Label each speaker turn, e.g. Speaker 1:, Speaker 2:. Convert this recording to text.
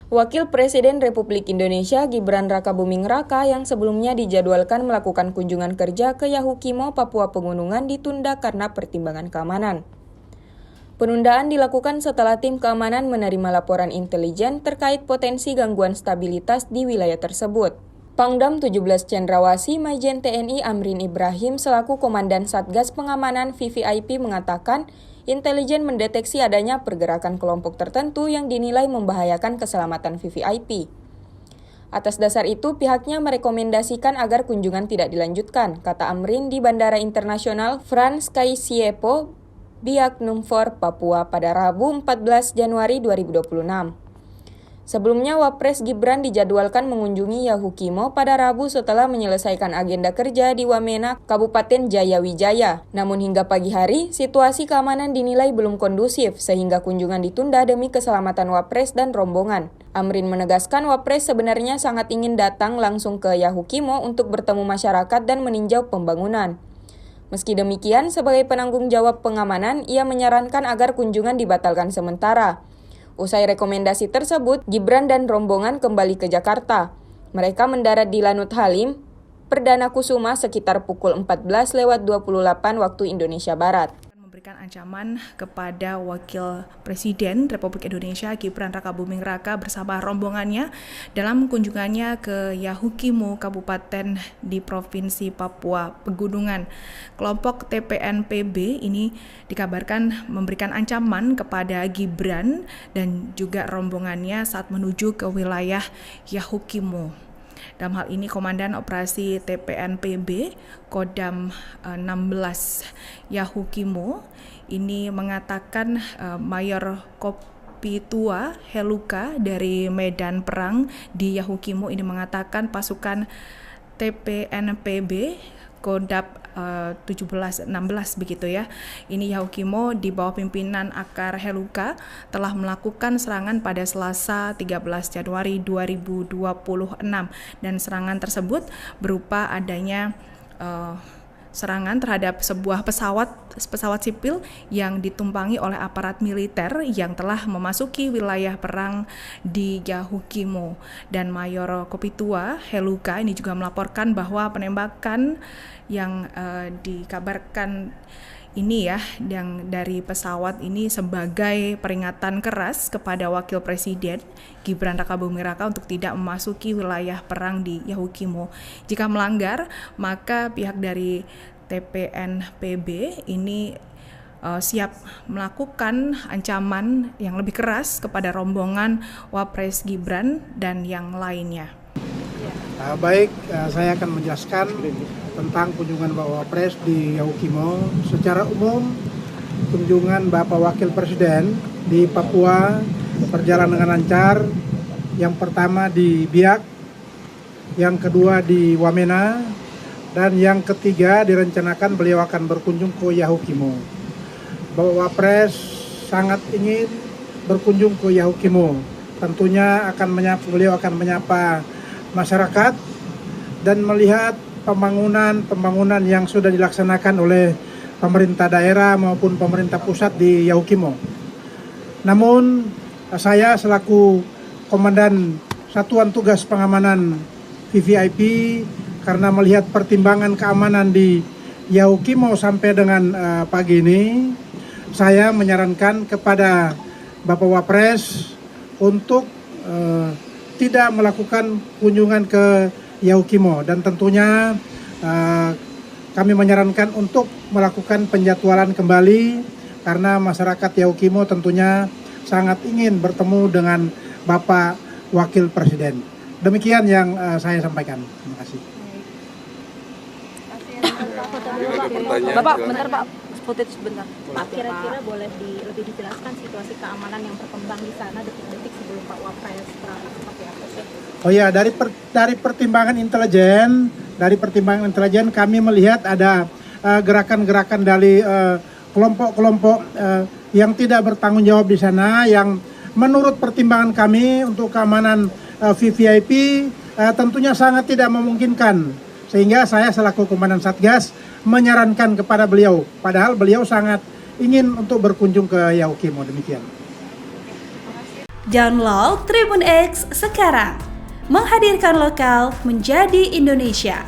Speaker 1: Wakil Presiden Republik Indonesia Gibran Rakabuming Raka yang sebelumnya dijadwalkan melakukan kunjungan kerja ke Yahukimo, Papua Pegunungan ditunda karena pertimbangan keamanan. Penundaan dilakukan setelah tim keamanan menerima laporan intelijen terkait potensi gangguan stabilitas di wilayah tersebut. Pangdam 17 Cendrawasih Majen TNI Amrin Ibrahim selaku Komandan Satgas Pengamanan VVIP mengatakan, intelijen mendeteksi adanya pergerakan kelompok tertentu yang dinilai membahayakan keselamatan VVIP. Atas dasar itu, pihaknya merekomendasikan agar kunjungan tidak dilanjutkan, kata Amrin di Bandara Internasional Frans Kaisiepo, Biak Numfor, Papua pada Rabu 14 Januari 2026. Sebelumnya, Wapres Gibran dijadwalkan mengunjungi Yahukimo pada Rabu setelah menyelesaikan agenda kerja di Wamena, Kabupaten Jayawijaya. Namun hingga pagi hari, situasi keamanan dinilai belum kondusif sehingga kunjungan ditunda demi keselamatan Wapres dan rombongan. Amrin menegaskan Wapres sebenarnya sangat ingin datang langsung ke Yahukimo untuk bertemu masyarakat dan meninjau pembangunan. Meski demikian, sebagai penanggung jawab pengamanan, ia menyarankan agar kunjungan dibatalkan sementara. Usai rekomendasi tersebut, Gibran dan rombongan kembali ke Jakarta. Mereka mendarat di Lanut Halim, Perdana Kusuma sekitar pukul 14.28 waktu Indonesia Barat.
Speaker 2: Memberikan ancaman kepada Wakil Presiden Republik Indonesia Gibran Rakabuming Raka bersama rombongannya dalam kunjungannya ke Yahukimo, Kabupaten di Provinsi Papua Pegunungan. Kelompok TPNPB ini dikabarkan memberikan ancaman kepada Gibran dan juga rombongannya saat menuju ke wilayah Yahukimo. Dalam hal ini Komandan Operasi TPNPB Kodam 16 Yahukimo ini mengatakan Mayor Kopitua Heluka dari Medan Perang di Yahukimo ini mengatakan pasukan TPNPB Kodam 17-16 begitu ya. Ini Yahukimo di bawah pimpinan Akar Heluka telah melakukan serangan pada Selasa 13 Januari 2026 dan serangan tersebut berupa adanya serangan terhadap sebuah pesawat sipil yang ditumpangi oleh aparat militer yang telah memasuki wilayah perang di Yahukimo. Dan Mayor Kopitua Heluka ini juga melaporkan bahwa penembakan yang dikabarkan ini ya, yang dari pesawat ini sebagai peringatan keras kepada Wakil Presiden Gibran Rakabuming Raka untuk tidak memasuki wilayah perang di Yahukimo. Jika melanggar, maka pihak dari TPNPB ini siap melakukan ancaman yang lebih keras kepada rombongan Wapres Gibran dan yang lainnya.
Speaker 3: Baik, saya akan menjelaskan tentang kunjungan Bapak Wapres di Yahukimo. Secara umum, kunjungan Bapak Wakil Presiden di Papua berjalan dengan lancar. Yang pertama di Biak, yang kedua di Wamena, dan yang ketiga direncanakan beliau akan berkunjung ke Yahukimo. Bapak Wapres sangat ingin berkunjung ke Yahukimo. Tentunya beliau akan menyapa masyarakat dan melihat pembangunan yang sudah dilaksanakan oleh pemerintah daerah maupun pemerintah pusat di Yahukimo. Namun saya selaku Komandan Satuan Tugas Pengamanan VVIP, karena melihat pertimbangan keamanan di Yahukimo sampai dengan pagi ini, saya menyarankan kepada Bapak Wapres untuk tidak melakukan kunjungan ke Yahukimo, dan tentunya kami menyarankan untuk melakukan penjadwalan kembali karena masyarakat Yahukimo tentunya sangat ingin bertemu dengan Bapak Wakil Presiden. Demikian yang saya sampaikan. Terima kasih.
Speaker 4: Bapak, bentar Pak, footage sebentar.
Speaker 5: Pak, kira-kira boleh lebih dijelaskan situasi keamanan yang berkembang di sana detik-detik sebelum Pak Wapres berangkat seperti apa sih?
Speaker 3: Oh ya, dari pertimbangan intelijen kami melihat ada gerakan-gerakan dari kelompok-kelompok yang tidak bertanggung jawab di sana, yang menurut pertimbangan kami untuk keamanan VVIP tentunya sangat tidak memungkinkan, sehingga saya selaku Komandan Satgas menyarankan kepada beliau, padahal beliau sangat ingin untuk berkunjung ke Yahukimo. Demikian.
Speaker 6: Download Tribun X sekarang. Menghadirkan lokal menjadi Indonesia.